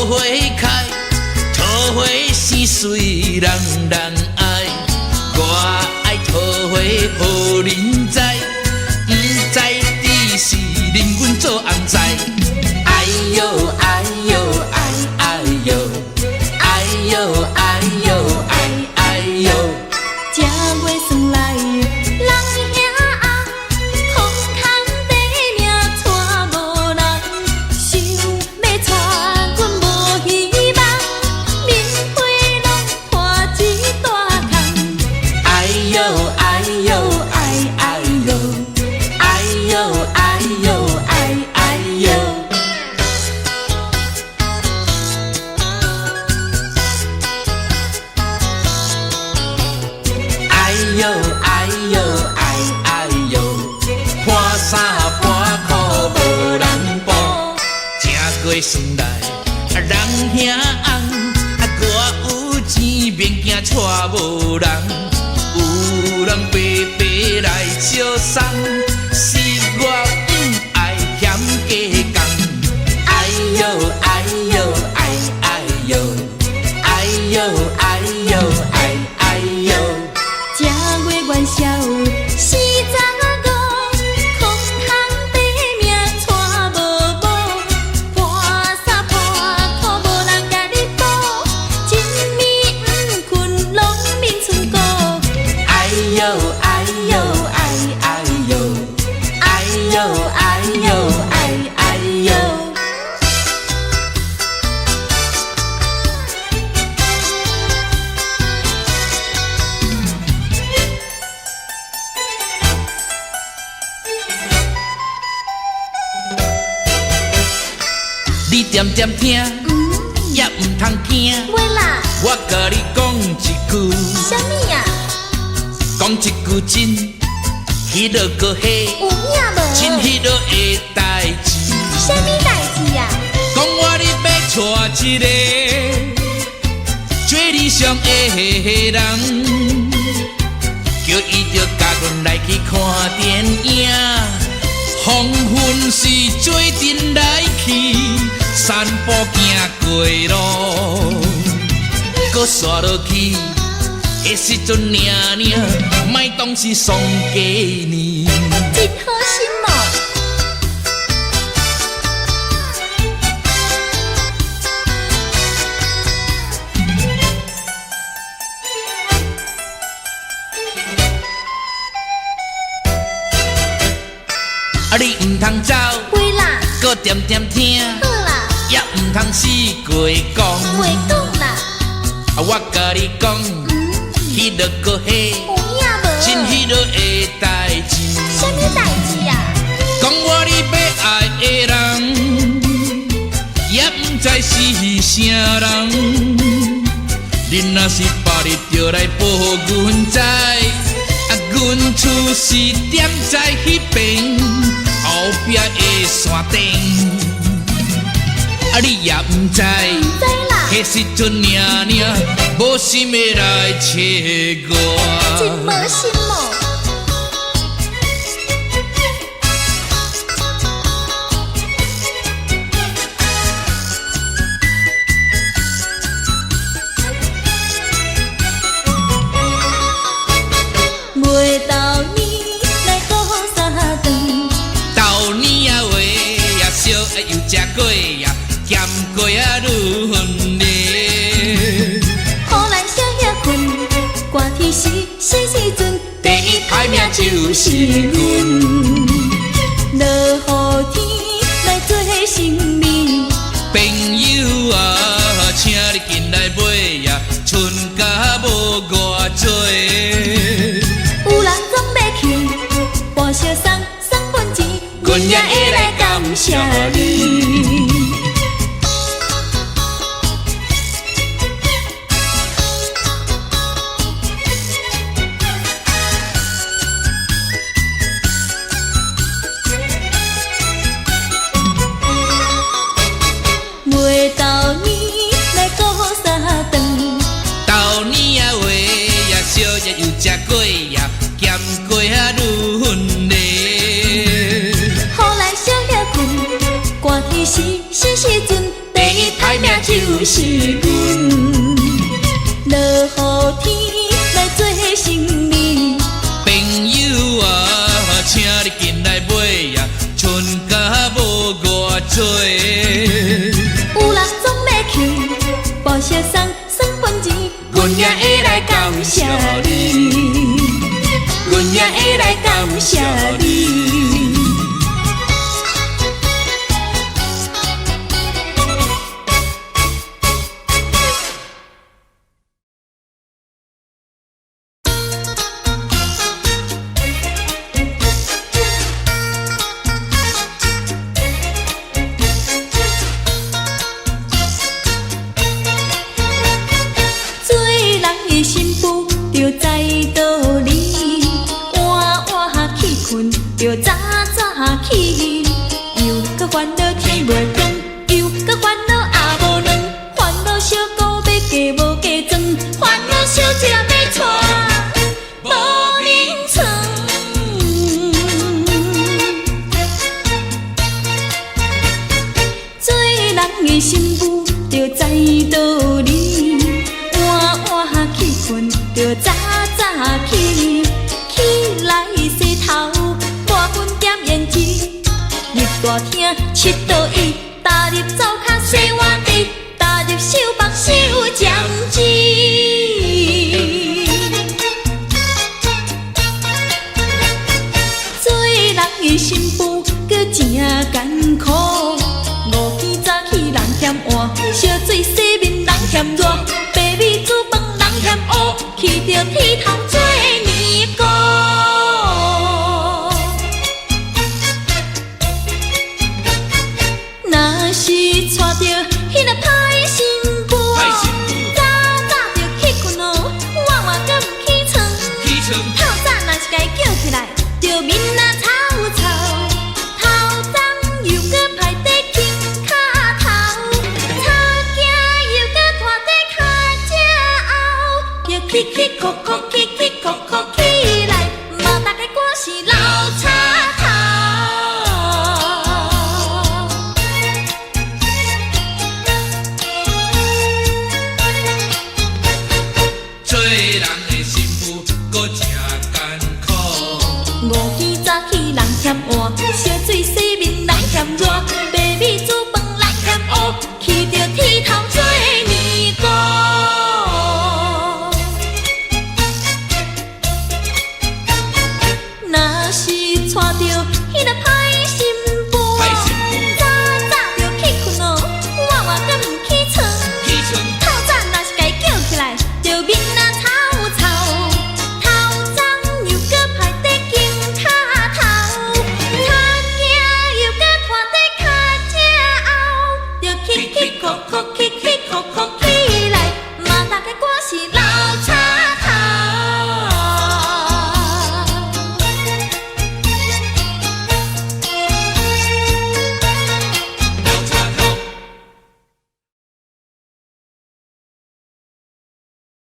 花开，桃花鲜水人人爱。我爱桃花，予人知，不知只是令阮做红菜。哎呦哎呦哎哎呦，哎呦哎呦哎哎呦。这月算来，人兄红，空空地命带无人，想要带阮无希望，面皮拢破一大空。哎呦哎呦哎哎呦，哎呦哎呦哎哎呦。哎呦哎呦哎哎呦，半衫半裤无人补，正月算来人兄红，我有钱免惊带无人，有人白白来相送，是我不爱嫌加工。哎呦哎呦哎哎呦，哎呦哎呦哎哎呦。这月元宵四十五，空空地命带无补，破衫破裤无人甲你补，一暝不困拢眠剩孤。哎呦哎呦哎哎呦，哎呦哎呦哎哎呦。你点点听，也唔通惊。话啦，我甲你讲一句，啥物啊？讲一句真，迄落个嘿，有影无？真迄落的代志。啥物代志啊？讲我你要娶一个最理想的人，叫伊着甲阮来去看电影。黄昏时做阵来去，散步行过路，搁刷落去的时阵，领领，莫当是丧家呢。真好心哦！啊，你唔通走，话啦，搁点点听，好啦，也唔通死过讲。话讲啦，啊，我甲你讲，迄落个嘿，有影无？真迄落的代志。啥物代志啊？讲我你要爱的人，也唔知是啥人。你若是别日就来报阮知，啊，阮厝是点在迄边后壁的山顶。啊，你也唔知，知啦，迄时阵领领，无心要来找我。真无心哦！月到年来过三顿，豆年啊话也烧啊又食过呀，咸过啊愈远咧。好咱小遐困，寒天时阵，第一排名就是阮。落雨天来做生理，朋友啊，请你进来买呀，剩甲无偌多。有人总要去，跋小送份钱，阮也会来感谢你。月到年来过三顿，豆年啊话也烧也又食过呀，咸过啊愈远咧。好咱小遐困，寒天时阵，第一排名就是阮。落雨天来做生理，朋友啊，请你进来买啊，春甲无偌多。有人总要去报销算分钱，阮也会来感谢你，阮也会来感谢你。着早早起，又搁烦恼天袂光，又搁烦恼也无卵，烦恼小姑要嫁无嫁妆，烦恼小姐要娶无名床。做人的媳妇着知道理，晚晚起困着早早起，起来洗头。入大厅七倒椅，踏入灶骹洗碗地，踏入手房收针钱。做人的媳妇搁真艰苦，五更早起人嫌晏，烧水洗面人嫌热，白米煮饭人嫌乌，去着剃头做尼姑。是娶着迄个歹媳妇，早早着起困哦，晚晚搁毋起床。透早若是家叫起来，着面啊臭臭，头鬃又搁歹地轻脚头，擦镜又搁拖地脚趾后，着起起哭哭起起哭哭起来，嘛大概我是老插头。嫌晏，烧水洗面人嫌热，白米煮饭人嫌乌，去着剃头做尼姑。若是娶着迄个歹媳妇，早早着起困哦，晚晚搁毋起床。透早若是家叫起来，着面啊臭臭，头鬃又搁歹地轻脚头。起起哭哭起起哭哭起来，嘛大概我是老插头。老插头。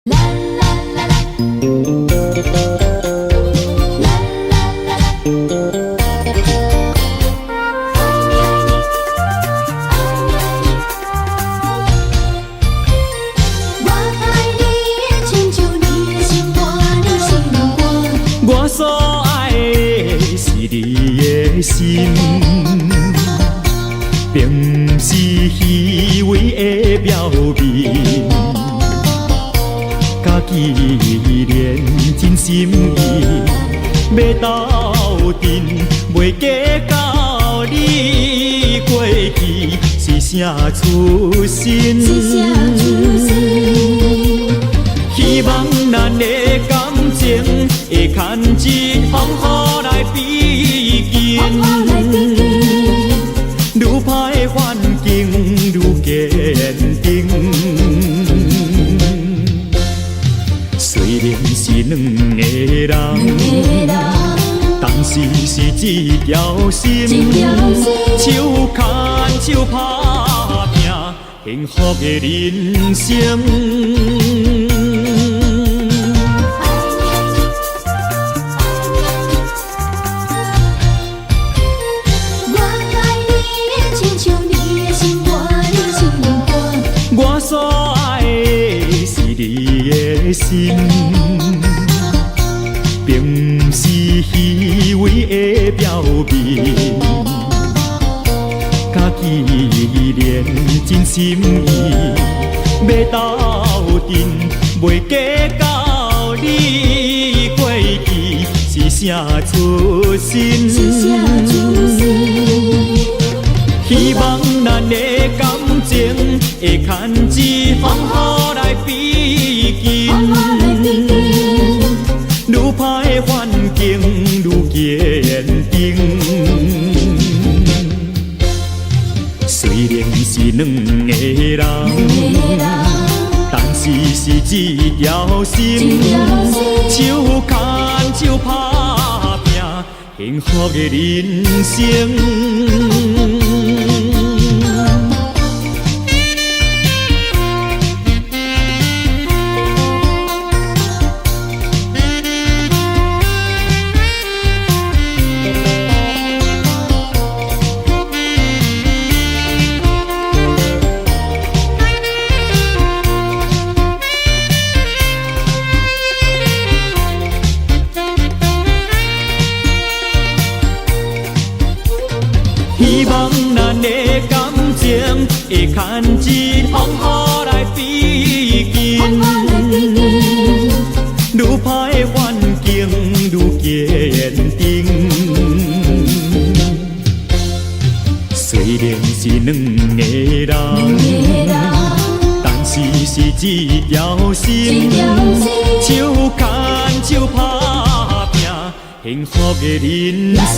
啦啦啦啦，啦啦啦啦。我所爱的是你的心，并不是虚伪的表面。家己连真心意，要斗阵，袂假到你过去是啥出身？希望咱的感情会牵一风雨来比肩，愈歹环境愈坚定。虽然是两个人，但是是一条心，手牵手打拼幸福的人生。我所爱的是你的心，并不是虚伪的表面。家己练真心意，要斗阵，袂计较你过去是啥出身。希望咱的感情会牵一风雨来逼近，愈歹的环境愈坚定。虽然是两个人，但是是一条心，手牵手打拼幸福的人生。希望咱的感情会牵一风雨来逼近，愈歹的环境愈坚定。虽然是两个人，但是是一条心，手牵手打拼幸福的人生。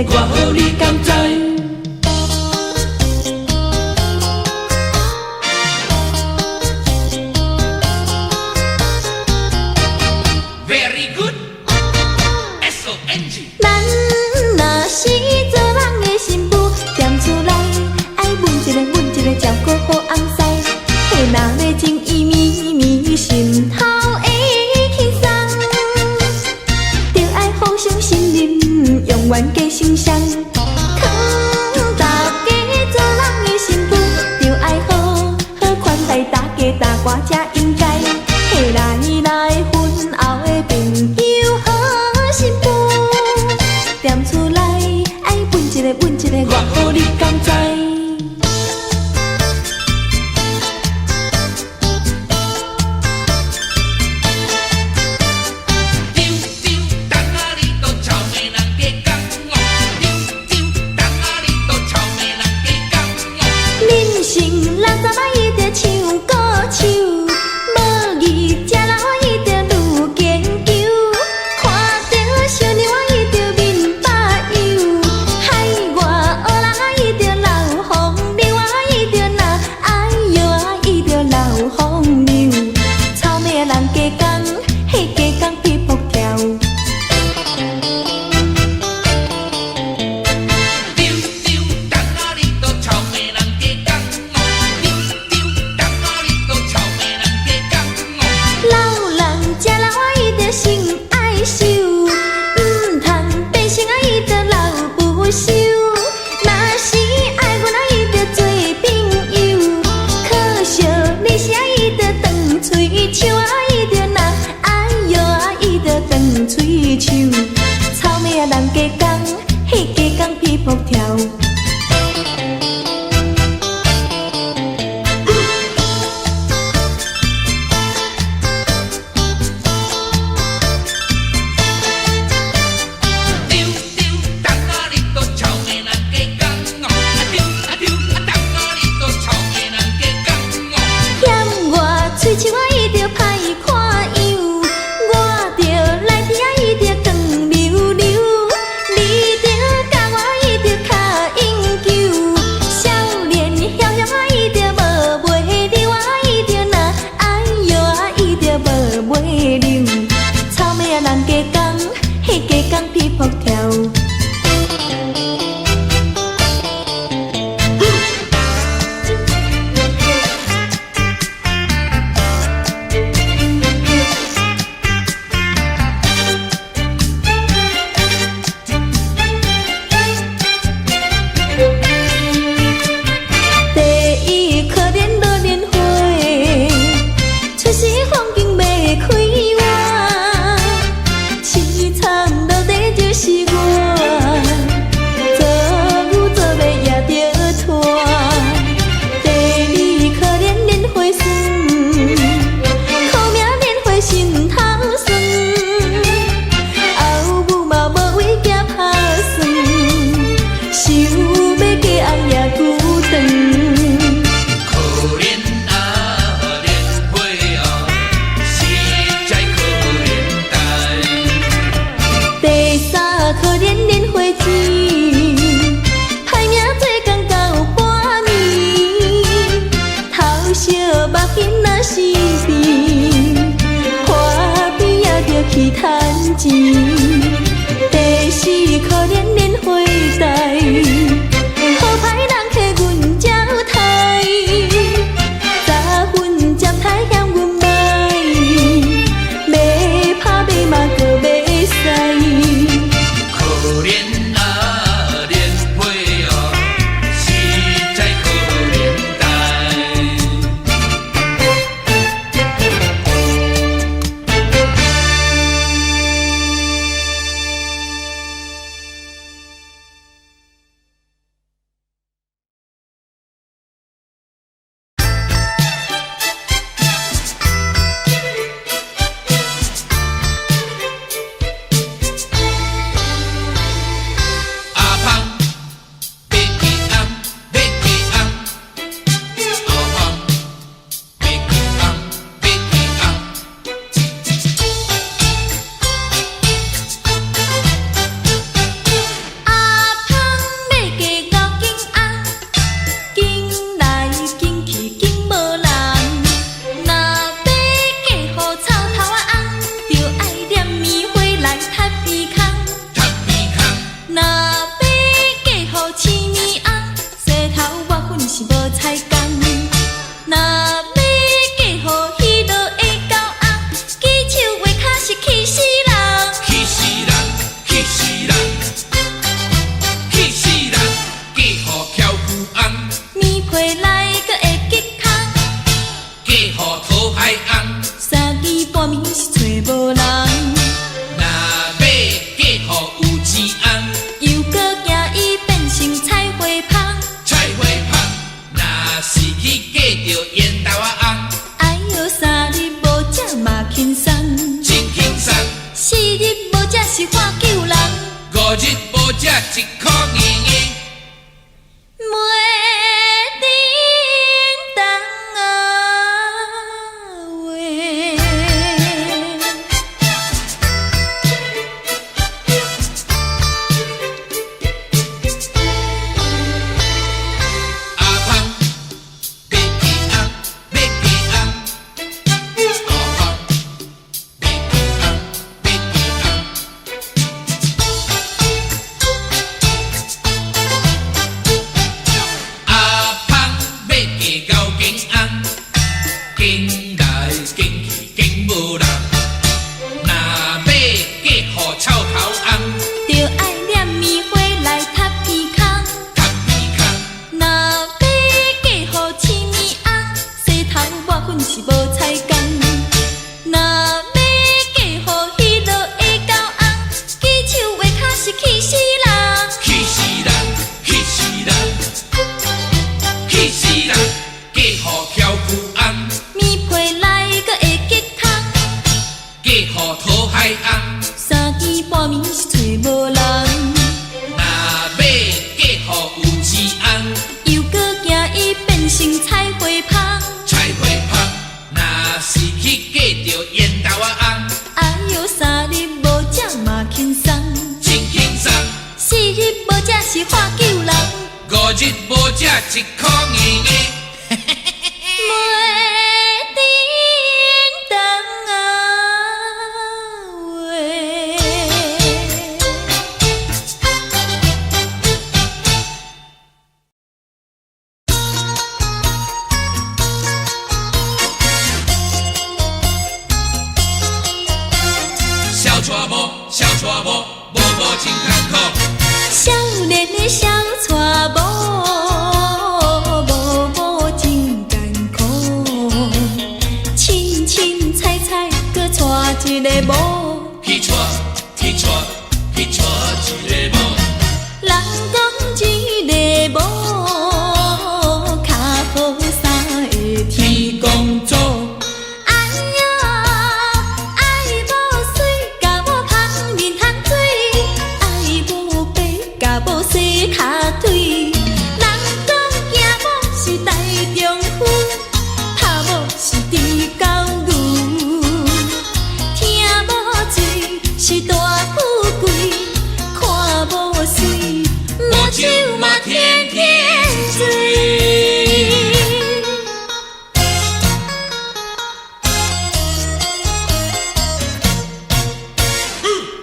我予你甘知。人早晚伊着唱古手，无义食老伊着愈研究，看着小娘伊着面白油，海外黑人伊着流风流伊着那哎哟伊着流风流，草莓人加工，迄加工皮肤条。心爱受，唔通变成伊着老不休。若是爱阮伊着做朋友，可惜你是伊着长喙手伊着那哎哟伊着长喙手，草莓人加工，迄加工皮肤条。去趁钱，第四可怜莲花台，好歹人客阮才有台，早昏接台嫌阮歹，要拍马嘛阁袂使。可怜啊莲花哦，实在可怜呆。是去嫁着缘。紧红，紧来紧去紧无人。若要嫁予臭头翁，着爱念棉花来踢鼻孔。踢鼻孔。若要嫁予青面翁，洗头抹粉是无彩工。若要嫁予迄落的狗翁，举手画脚是气死人。气死人，气死人，气死人！嫁予翘夫翁，棉被内阁会结空。嫁予讨海翁。三更半暝是找无人，若要嫁予有钱翁，又搁惊伊变成菜花芳。菜花芳。若是去嫁着烟头仔翁，哎哟，三日无食嘛轻松，真轻松。四日无食是花救人。五日无食一箍硬硬。袂叮当啊喂！小娶某，小娶某，无真艰苦。少年的小娶某真艰苦，凊凊彩彩搁娶一个某。去娶，去娶，去娶一个某。人讲一个某，脚好衫会天公祖。哎呀，爱某水，甲某芳面通水；爱某白，甲某洗脚腿。人讲惊某是大丈夫，拍某是猪狗牛。听某嘴是大富贵，看某水，目睭嘛天天水。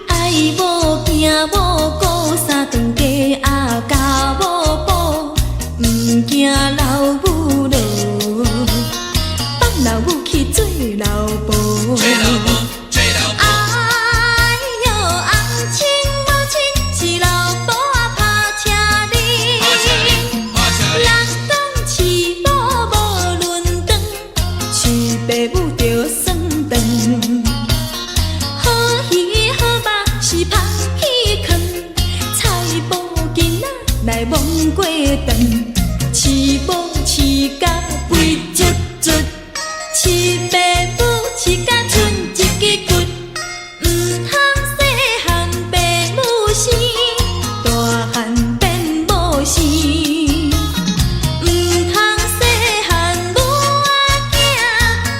爱某惊某顾三顿家，啊教某补，毋惊老母老，放老母去做老婆。做老婆，做老婆。哎哟，翁亲某亲是老婆啊，拍车哩。好车哩，好车哩。人讲饲某无论长，饲爸母着算长。好鱼好肉是芳去藏，菜脯囡仔来摸过肠。饲某饲甲肥卒卒，饲爸母饲甲剩一支骨。毋通细汉爸母生，大汉变某生。毋通细汉母仔囝，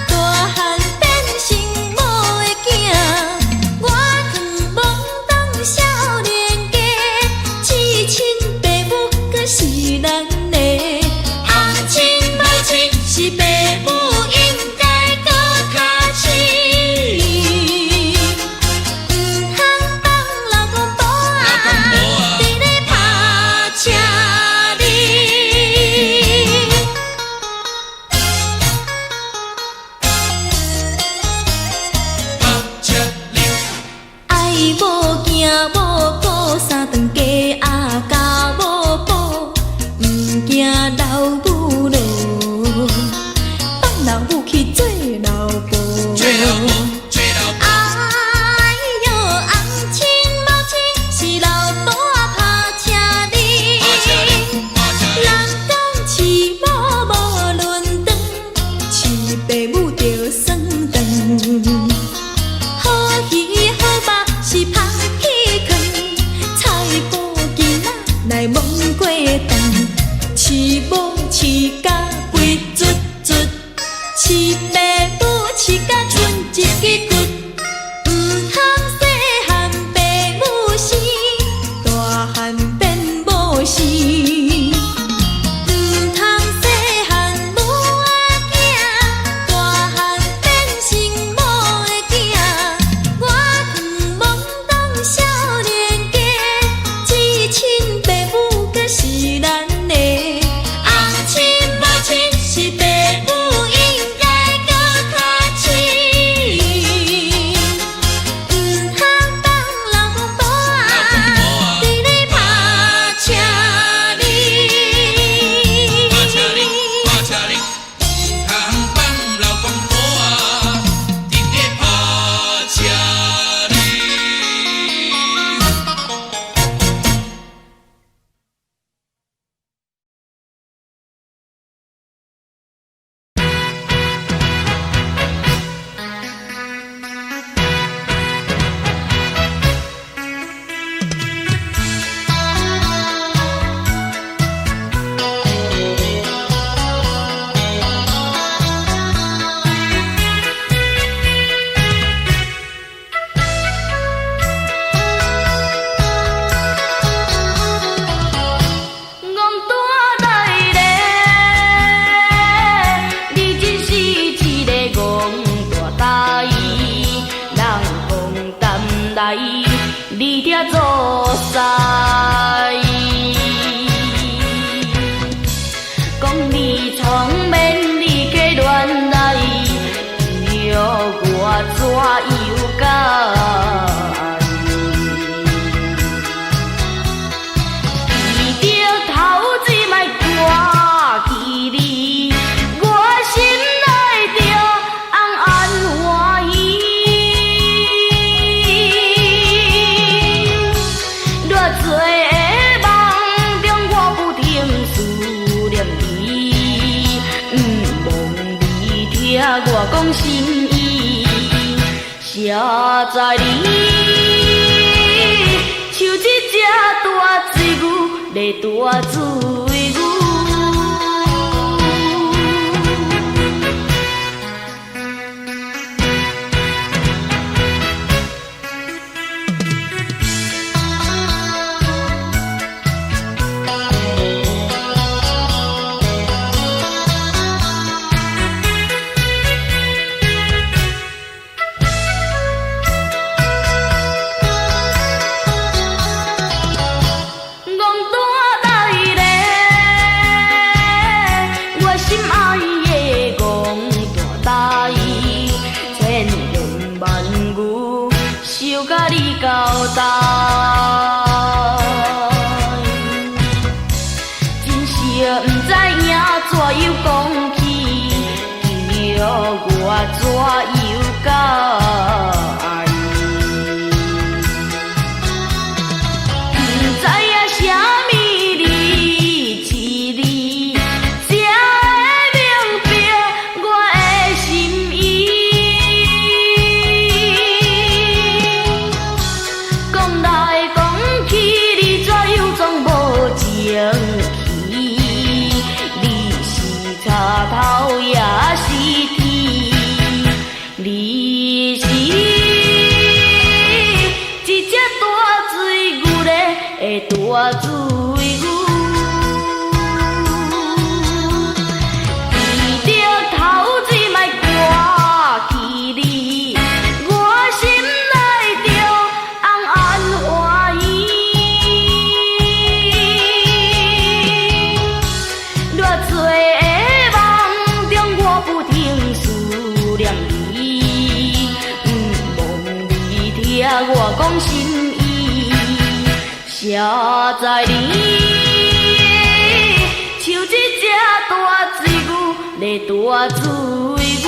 大汉变成某的囝。我藏懵懂少年家，至亲爸母搁是人嘞。翁亲某亲是爸母应该搁较亲。毋通放老公婆啊，伫咧拍车哩。好车哩。爱某惊某顾三顿家，啊教某补，毋惊老母老，放老母去做老婆。做老婆，做老婆。哎哟，翁亲某亲是老婆啊，拍车哩。好车哩，好车哩。人讲饲某无论长，饲爸母着算长。好鱼好肉是芳去藏，菜脯囡仔来摸过肠。饲某饲甲你从免离开原来，叫我怎又甲你？记着头一摆挂记你，我心内着红红欢喜。偌多个梦中，我不停思念你，忘你听我讲心意，写在你，像一只大水牛在大水牛。交代，真是不知影怎又讲起，叫我怎又甲你？不知影啥物字是你，才会明白我的心意。讲来讲去，你怎又总无情气？你是插头也是铁，你是一只大水牛的大水牛。记着头一摆挂起你，我心内着红红欢喜。偌多个梦中，我不停思念你，忘你听我讲心意，写在你，像一只大水牛在大水牛。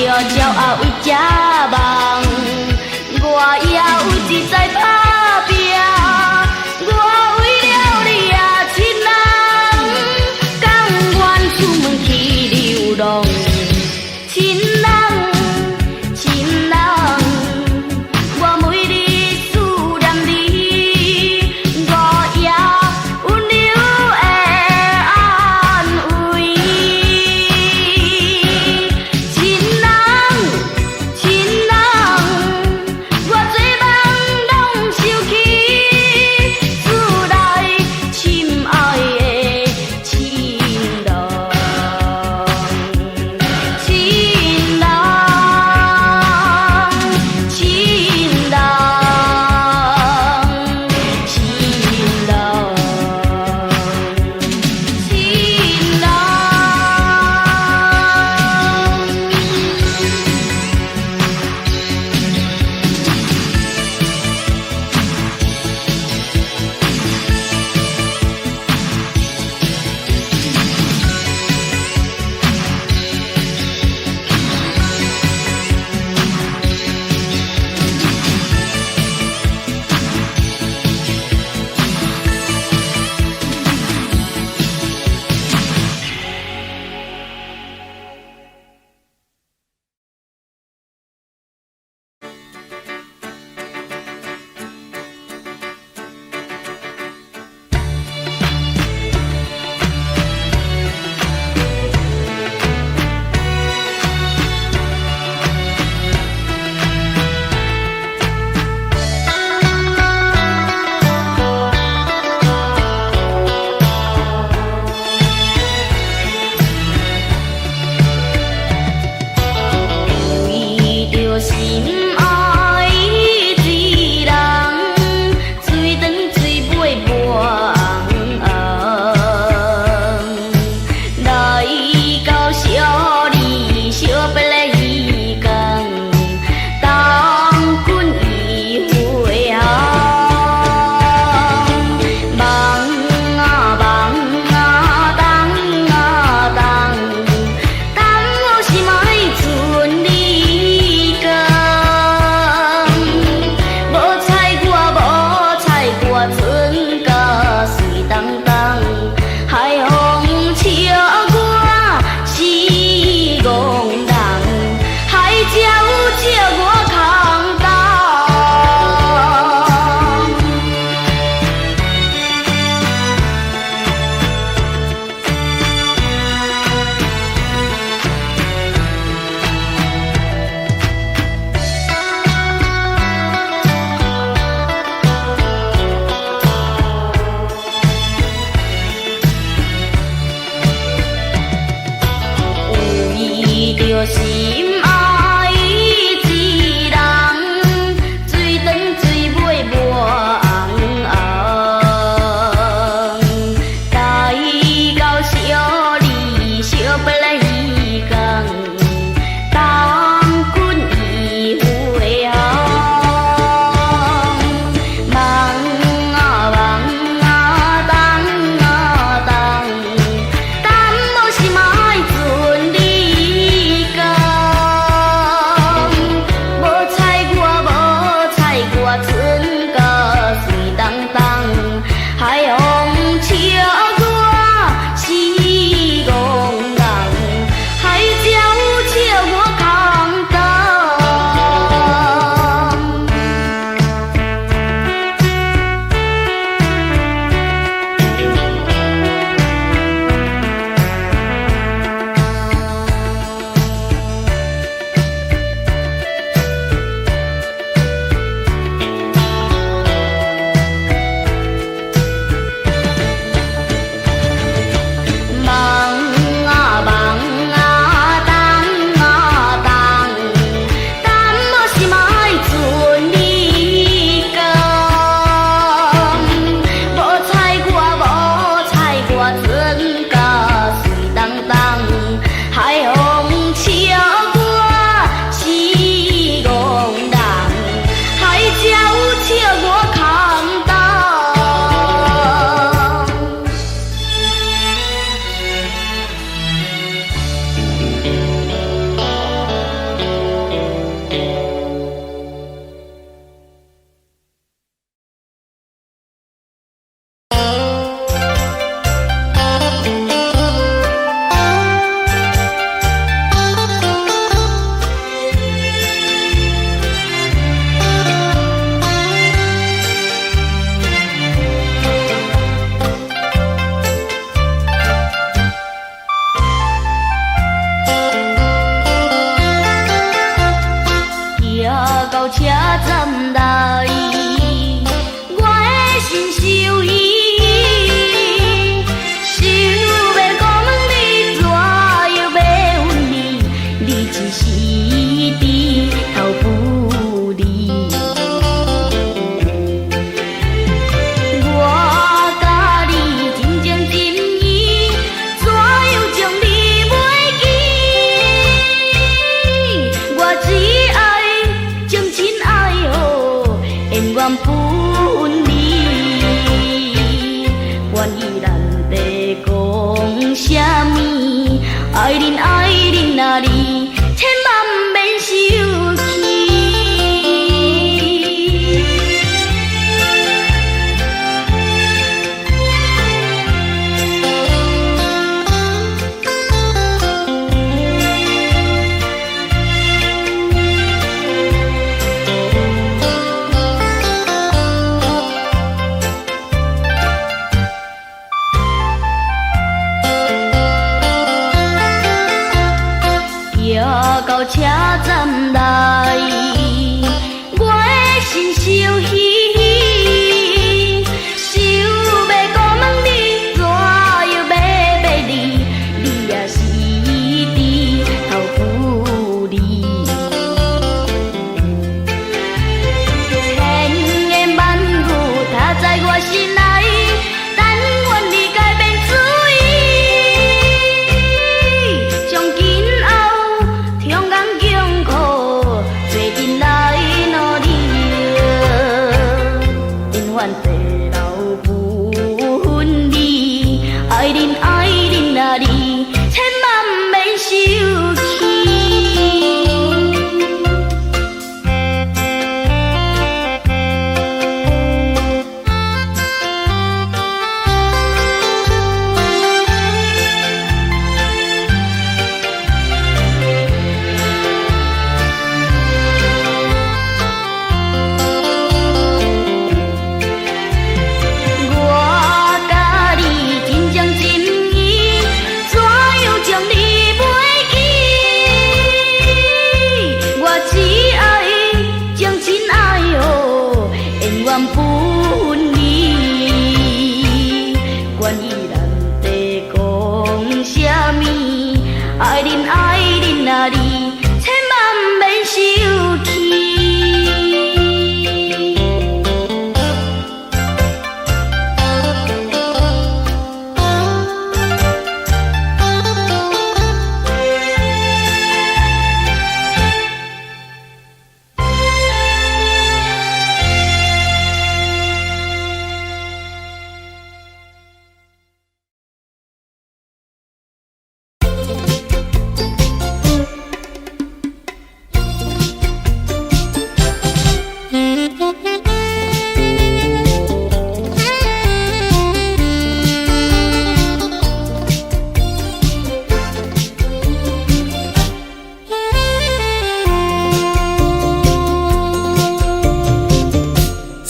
着鸟仔为食梦，我也有一在打拼，我为了你啊，亲人，甘愿出门去流浪，亲人，亲人，我每日思念你，我也温柔的安慰。亲人，亲人，我做梦拢想起厝内亲爱的亲人，亲人。站来，我的心受伊，想要讲你怎样要分离，你只是伫头不离。我甲你真情真意，怎样将你袂记？我只爱情深爱好，永远不分离。愿意咱地讲啥物？爱恁爱恁啊你，千万免生气。行到车站来，我的心伤喜，想要讲问你怎样要别离，你也是伫头不离。千言万语踏在我心内，但愿你改变主意，从今后痛艰强苦，做阵来努力，永远地老不分离。爱恁爱恁啊你，千万免生气。我甲你真情真意，怎样将你袂记？我只爱情深爱好，永远不分离。愿意咱地讲啥物？爱恁爱恁啊你，千万免生气。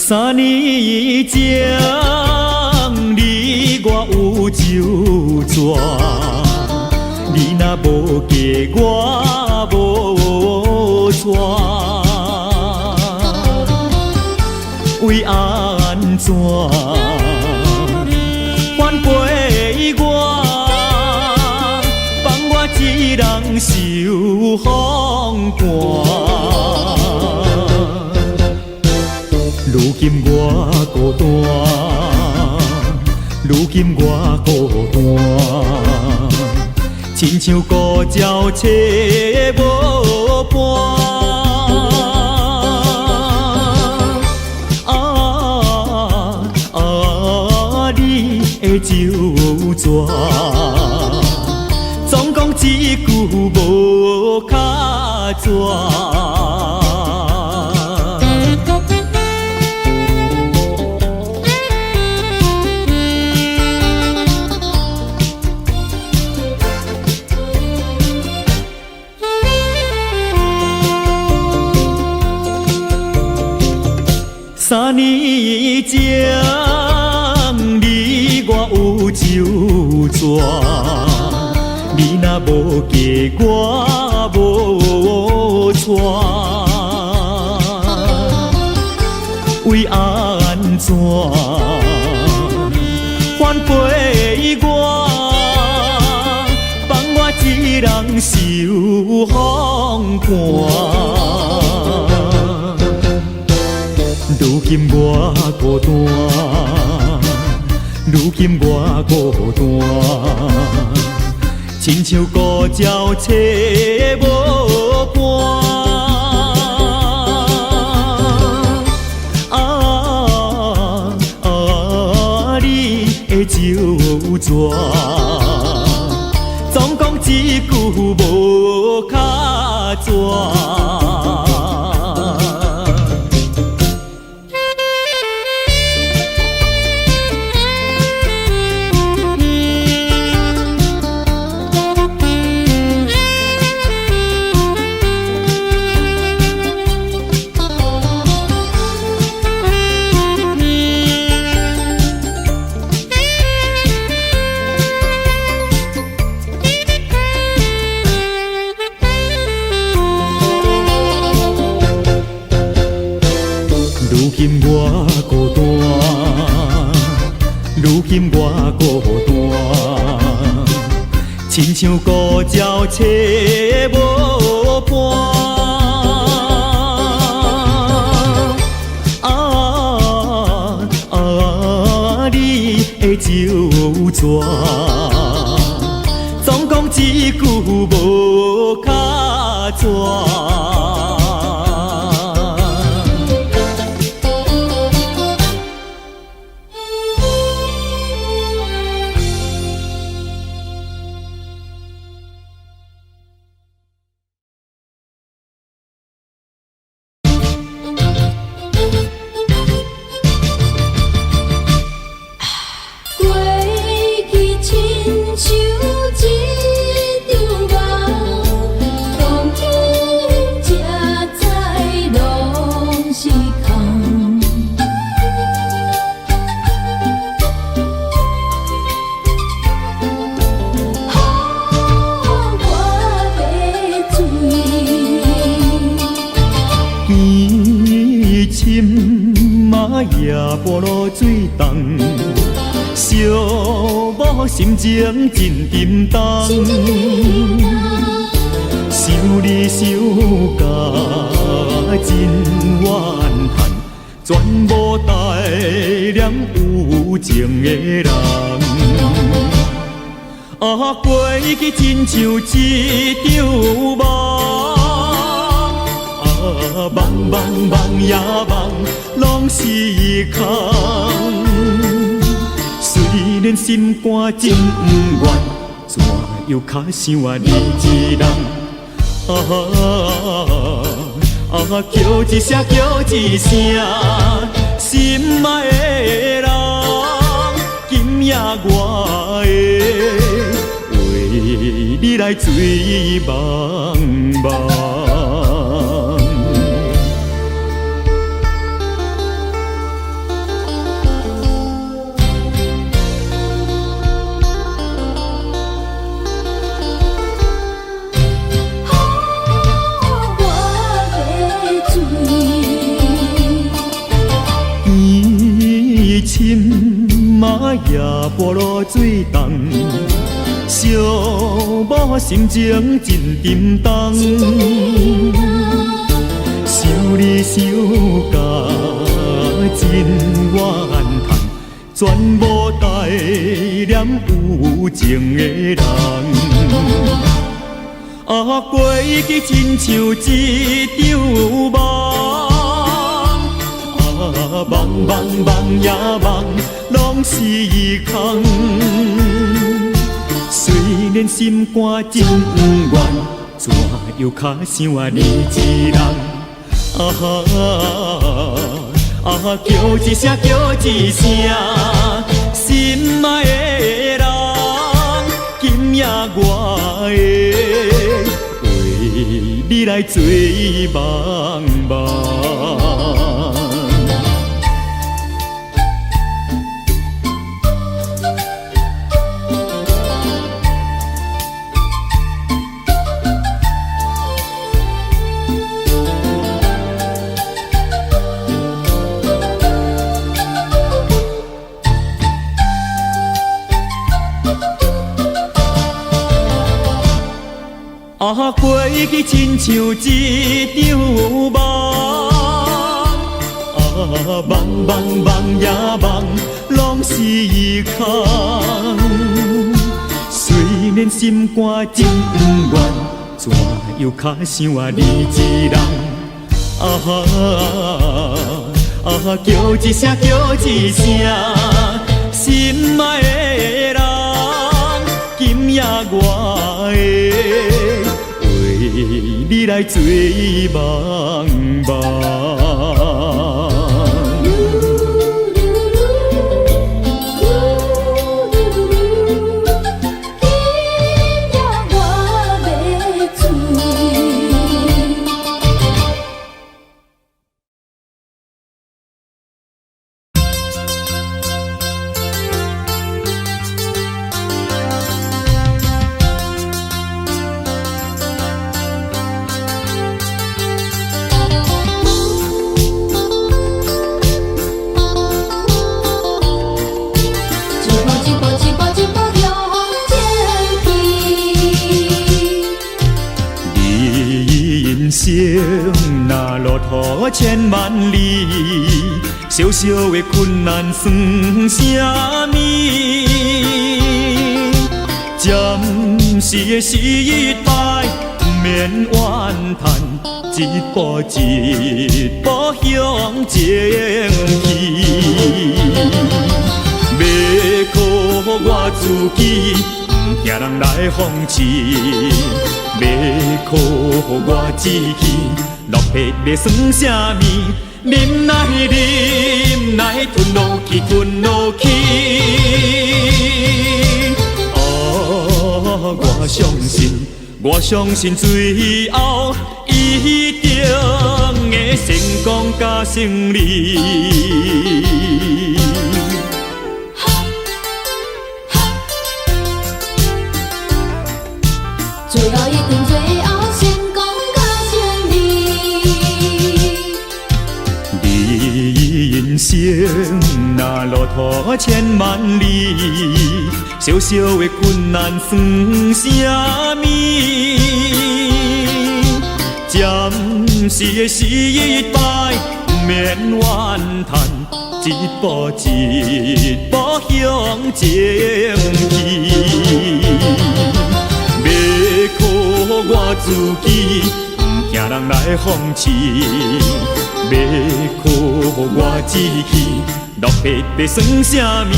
3年前，你我有旧纸，你若无嫁我无纸，为安怎反背我，放我一人受风寒？如今我孤单，如今我孤单，亲像孤鸟找无伴。你的旧纸，总讲一句无卡纸。3年前，你我有旧纸，你若无嫁我无纸，风寒。如今我孤单，如今我孤单，亲像孤鸟找无伴。你的旧纸，总讲一句无卡纸。如今我孤单，如今我孤单，亲像孤鸟找无伴。你的旧纸，总讲一句无卡纸。夜波落水重，小某心情真沉重。想你想甲真怨叹，全无带念有情的人。过去亲像一场梦。梦梦梦呀梦，拢是空。虽然心肝真不愿，怎又较想你一人？叫一声叫一声，心爱的人，今夜我会为你来醉茫茫。夜波落水重，小某心情真沉重。想你想甲真怨叹，全无带念有情的人。过去亲像一场梦。梦梦梦呀梦，拢是空。虽然心肝真不愿，怎又较想你一人？叫一声叫一声，心爱的人，今夜我会为你来醉茫茫。飞去亲像一场梦。梦梦梦呀梦，拢是遗憾。虽然心肝真不愿，怎又较想你一人？叫一声叫一声，心爱的人，今夜我会为你来醉茫茫。那路途千万里，小小的困难算啥物？暂时的失败，不免怨叹，一步一步向前去。要靠我自己，不惊人来放弃。要靠我志气，落魄要算啥物？忍耐忍耐，吞落去吞落去。我相信最后一定会成功甲胜利。最后一定最后成功甲胜利。你人生那路途千万里，小小的困难算啥物？暂时的失败，不免怨叹，一步一步向前去。要靠我自己，不惊人来放弃。要靠我志气，落魄要算啥物？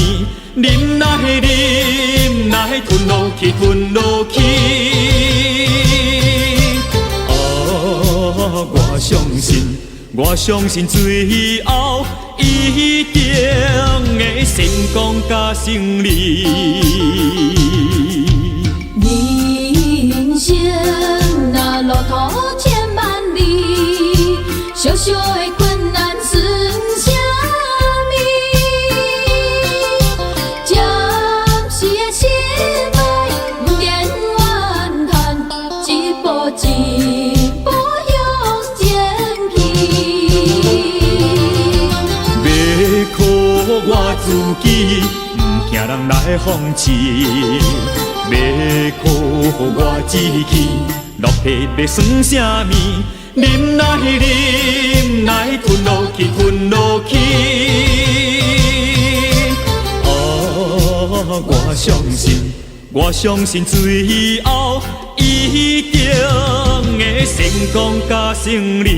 忍耐忍耐，吞落去吞落去。我相信最后一定会成功甲胜利。人生那路途千万里，小小的困难算啥物？暂时的失败，不免怨叹，一步一步向前去。要靠我自己，不惊人来放弃。要靠我志气，落魄要算啥物？忍耐忍耐，吞落去吞落去。我相信最后一定会成功甲胜利。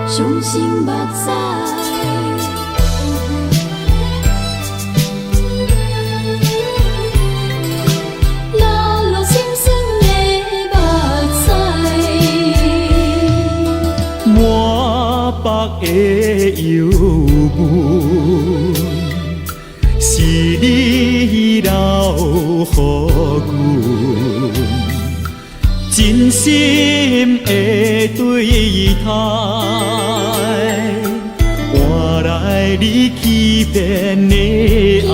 伤心目屎，流落心酸的目屎，满腹的忧闷，是你留予阮。真心的对待，换来你欺骗的爱，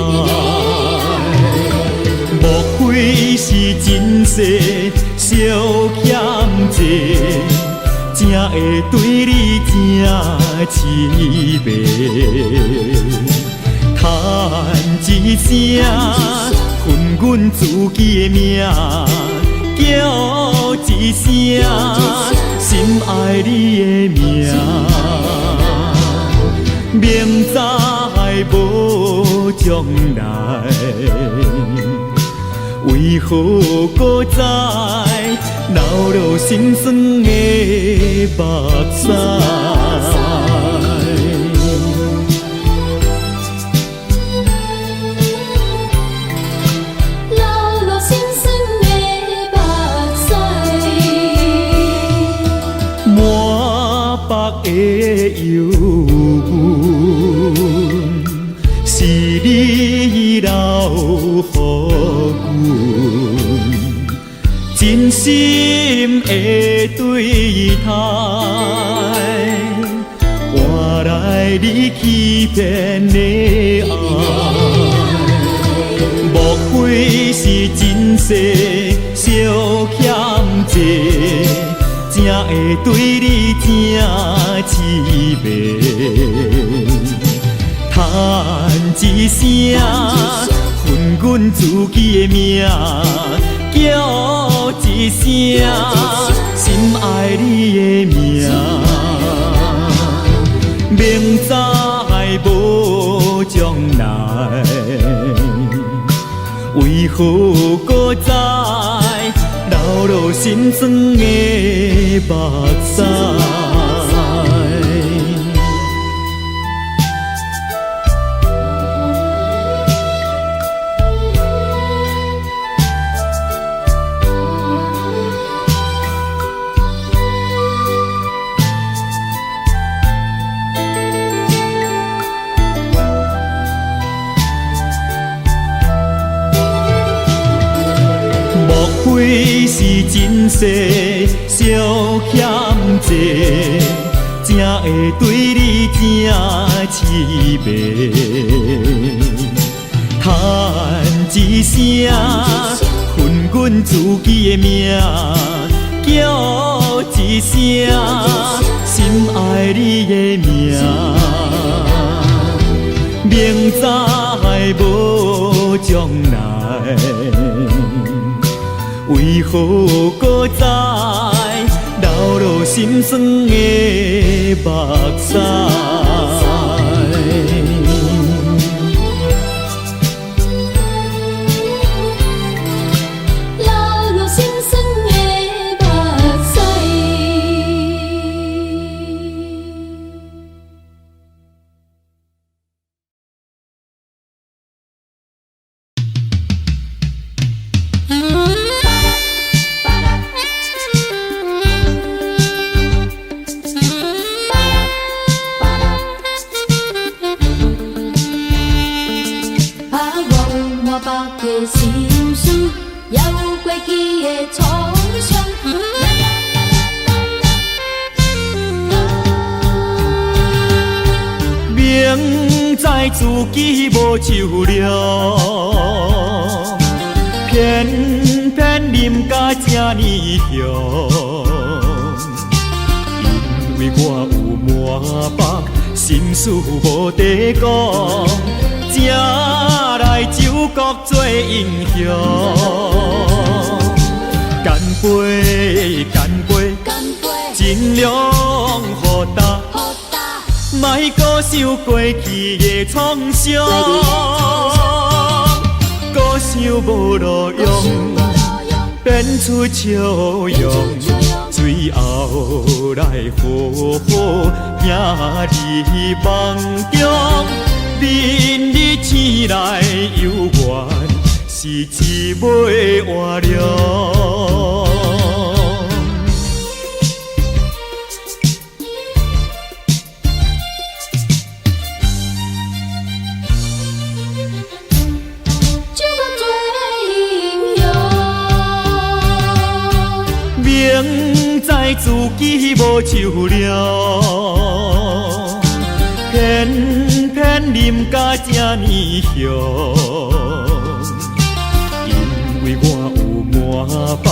莫非是前世小欠债，才会对你这凄迷？叹一声，分阮自己的命。叫一声，心爱你的名，明知无将来，为何搁再流落心酸的目屎？的忧郁，是你留予阮，真心的对待，换来你欺骗的爱，莫非是前世小欠债？才会对你这凄迷，叹一声，分阮自己的命，叫一声，心爱你的名，明知无将来，为何搁再流落心酸的目屎？莫非是前世小欠债，才会对你这凄迷？叹一声，分阮自己的命，叫一声，心爱你的名，明知无将来，为何搁再流落心酸的目屎？明知自己无受了，偏偏啉甲这呢凶。因为我有满腹心事无地讲，才来酒国做英雄。干杯，干杯，尽量互答。莫搁想过去的创伤，搁想无路用，变出笑容，最后来好好行伫梦中，明日醒来犹原是一尾活龙。知自己无救了，偏偏啉甲这呢凶。因为我有满腹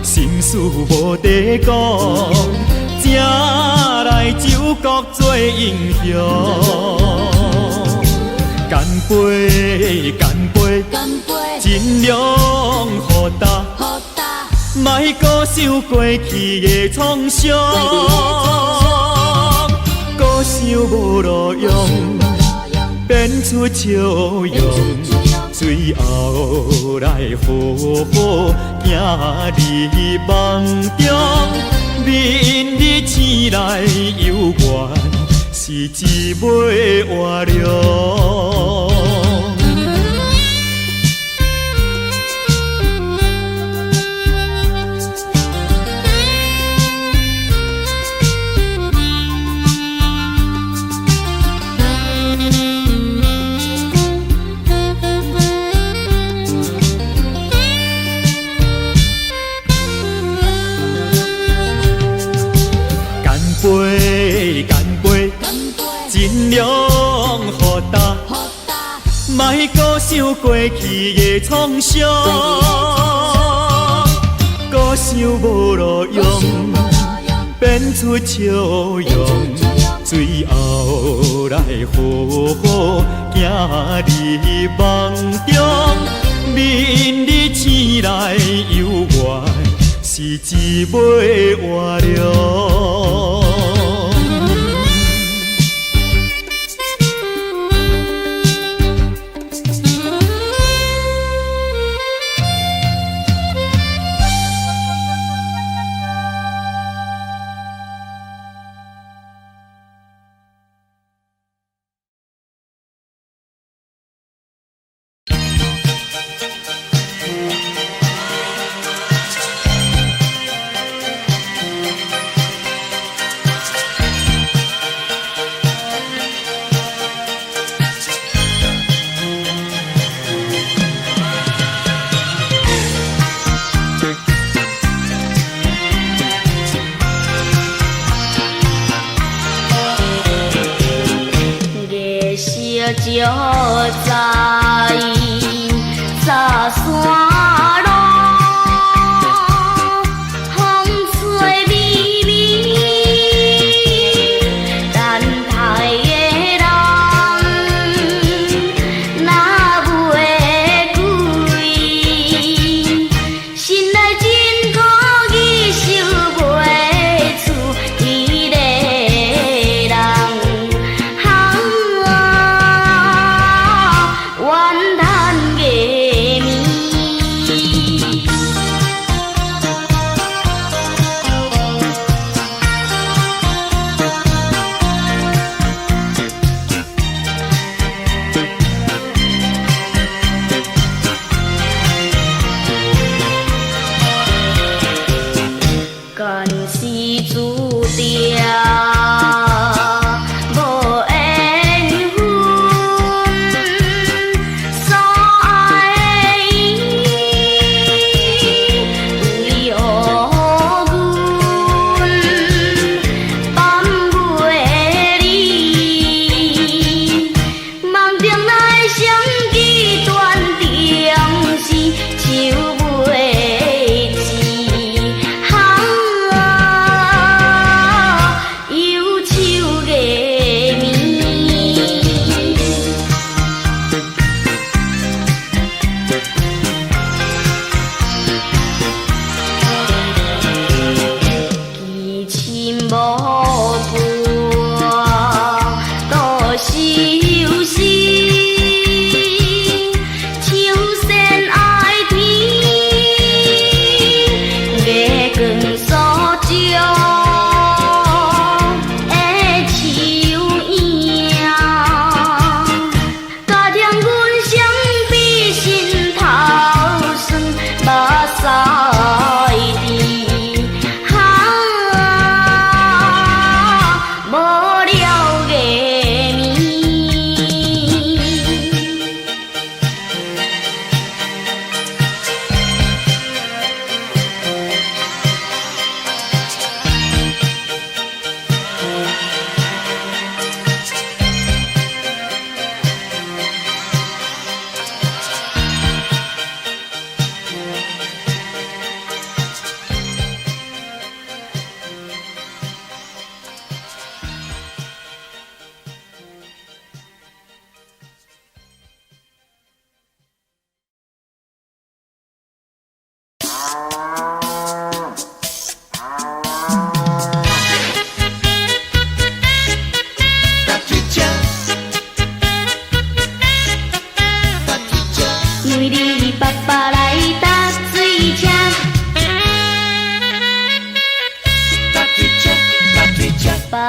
心事无地讲，才来酒国做英雄。干杯，干杯，干杯，尽量互答。莫搁想过去的创伤，搁想无路用，变出笑容。最后来好好行入梦中，明日醒来犹原是一尾活龙。杯，干杯，尽量互答，莫搁想过去的创伤，搁想无路用，变出笑容。最后来好好行入梦中，明日醒来犹原是一尾活龙。就在沙山路，风吹微微，等待的人哪袂归？心内真苦意受袂出伊个人。我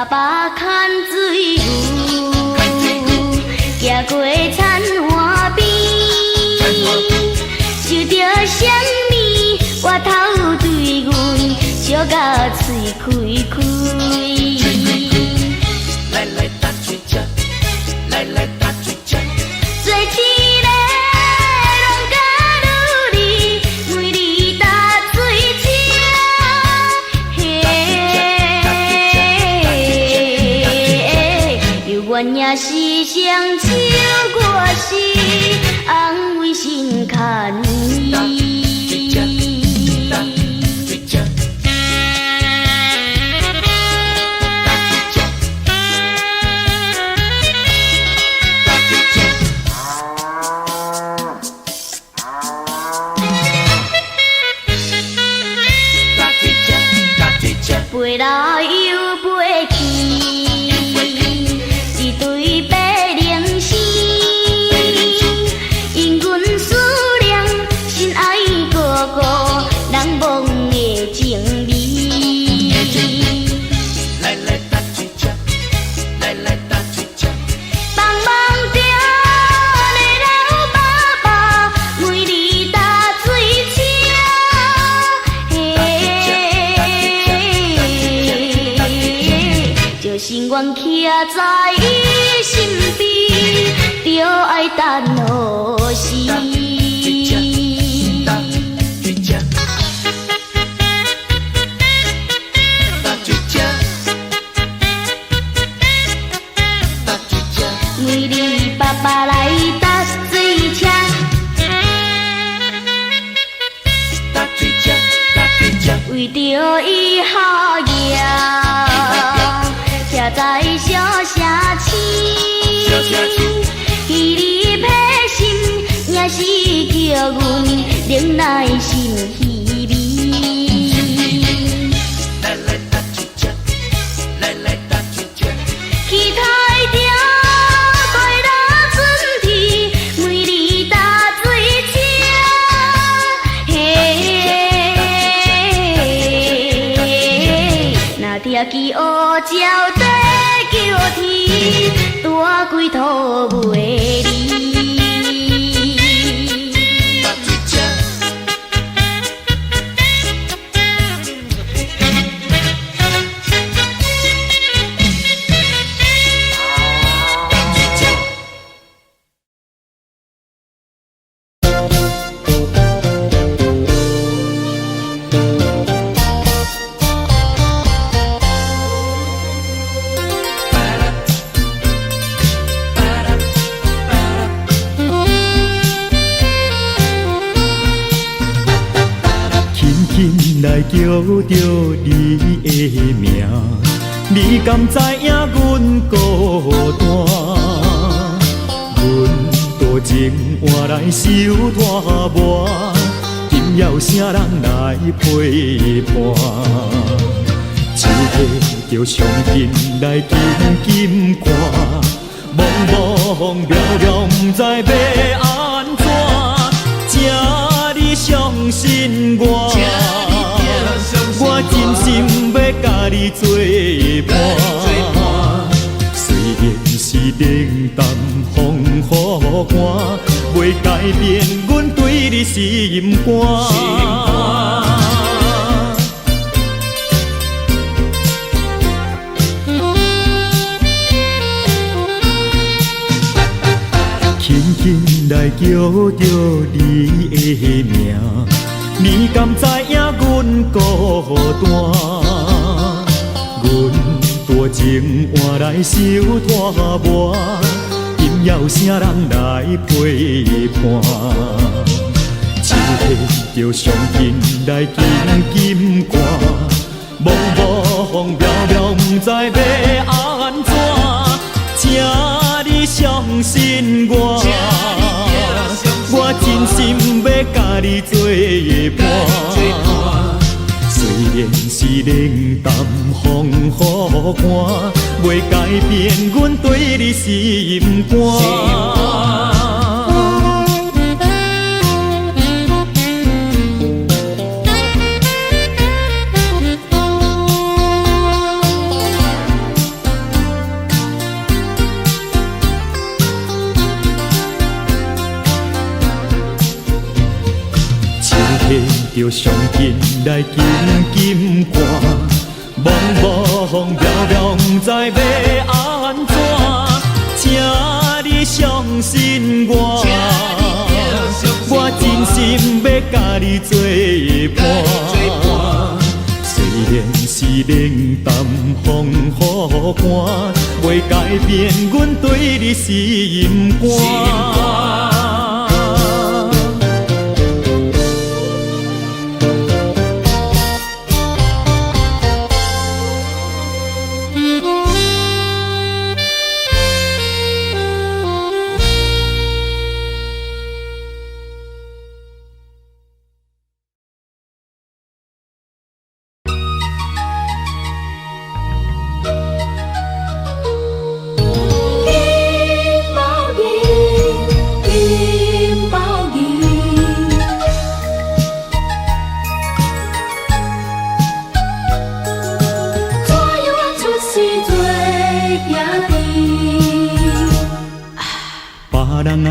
爸爸牵水牛，行过田花边，想着什么，我头对阮笑甲嘴开开。来来打水车，来来打水车。做天咧，拢甲愈离，每日打水车。犹原也是双手我是安慰心坎伊。飞来又飞去，一对白灵星，因阮思念心爱哥哥人梦的情味。来来打水车，来来打水车。帮忙着你老爸爸，每日打水车。就心愿徛在伊身边，就爱等何时？每日爸爸来搭水车，为着伊好夜。徛在小城市，彼你的心也是叫阮忍耐心稀微。来来打水车，来来打水车。期待着快乐春天，每日打水车。若听见乌鸟在叫天，大龟土袂离。来叫着你的名，你敢知影阮孤单？阮多情换来受拖磨，今要啥人来陪伴？手提着相片来紧紧看，茫茫渺渺，不知要安怎，请你相信我。我真心要甲你作伴，虽然是冷淡风雨寒，袂改变阮对你心肝。轻轻来叫着你的名，你敢知影阮孤单？阮多情换来受拖磨，今要啥人来陪伴？手提着相片来紧紧看，茫茫渺渺，不知要安怎，请你相信我。我真心要甲你作伴，虽然是冷淡风雨寒，袂改变阮对你心肝。着上紧来紧紧赶，茫茫渺渺，不知要安怎，请你相信我，我真心要甲你作伴。虽然是冷淡风雨寒，袂改变阮对你心肝。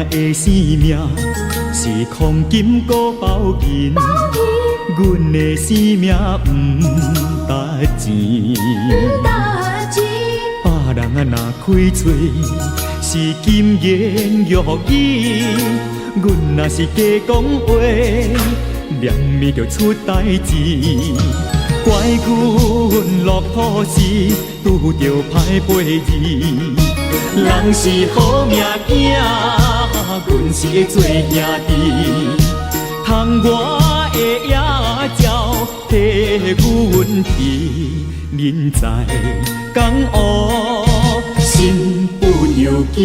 的生命是黄金搁包银，阮的生命不值钱。别人若开嘴是金言玉语，阮若是假讲话，连咪就出代志。怪阮落土时拄着歹陪字，人是好命囝。阮是会做兄弟，通我的野鸟替阮啼，人在江湖身不由己。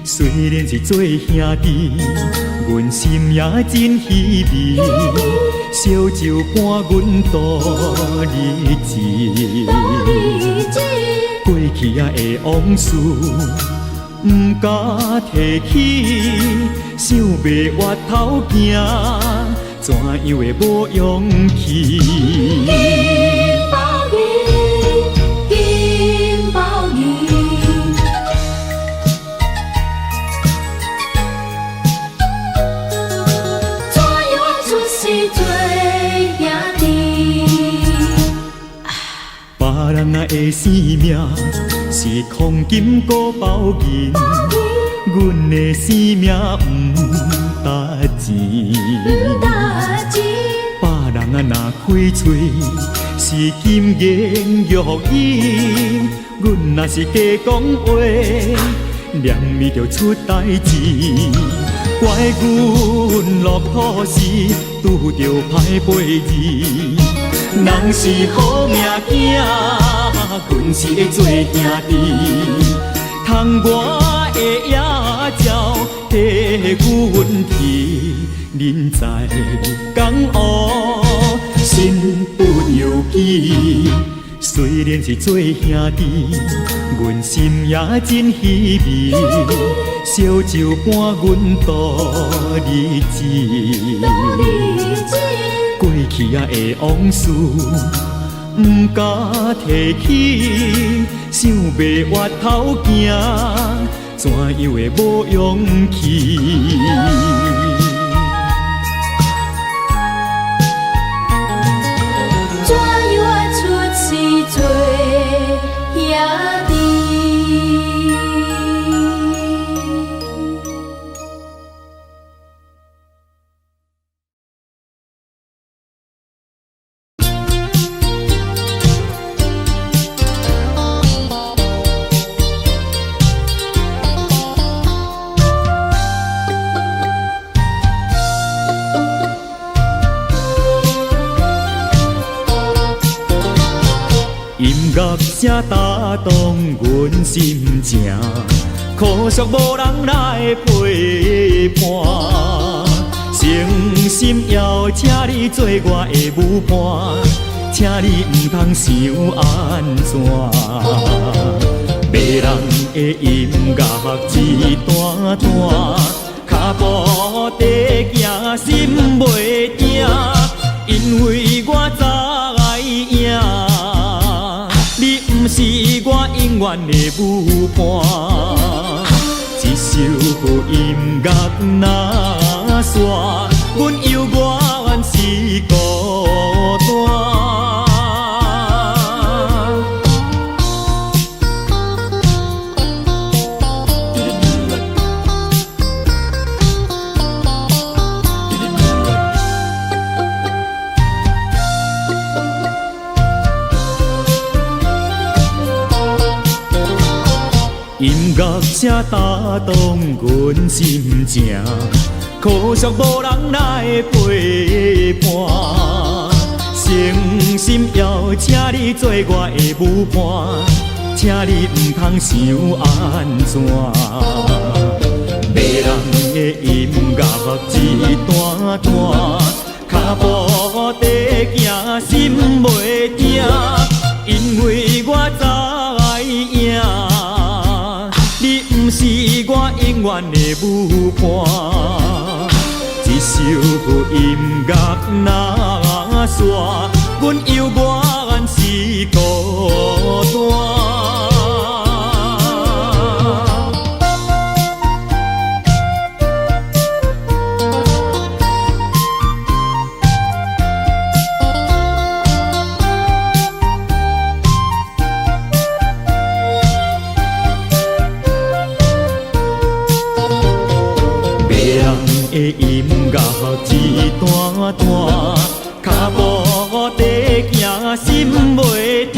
虽然是做兄弟，阮心也真稀微。烧酒伴阮度日子，过去的往事。不敢提起，想要越头行，怎样会无勇气？金包银，金包银，怎样出世做兄弟？别人的生命是黄金搁包银，阮的生命不值钱。别人若开嘴是金言玉语，阮若是假讲话，念咪就出代志。怪阮落土时拄着歹陪字，人是好命囝。阮是会做兄弟，通我的野鸟替阮啼，人在江湖身不由己。虽然是做兄弟，阮心也真稀微。烧酒伴阮度日子，过去的往事。不敢提起，想要越头行，怎样会无勇气？怎样会出世做兄弟？乐声打动阮心情，苦涩无人来陪伴。诚心邀请你做我的舞伴，请你唔通想安怎。迷人的音乐一段段，脚步地行心袂定，因为我知影。你不是我永远的舞伴，一首音乐若煞，阮犹原是孤单。音乐声打动阮心情，可惜无人来陪伴。诚心邀请你做我的舞伴，请你唔通想安怎。迷人的音乐一段段，脚步地行心袂定，因为我知影。你不是我永远的舞伴，一首音乐若煞，阮犹原是孤单。的音乐一段段，脚步地行心袂定，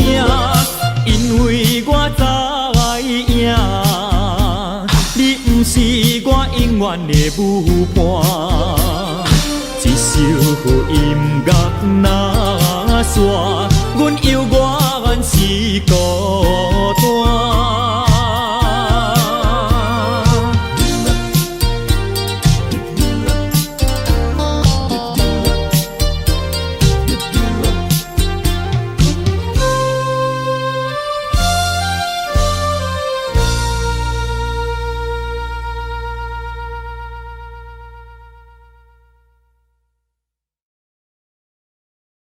因为我知影，你不是我永远的舞伴。一首音乐若煞，阮犹原是孤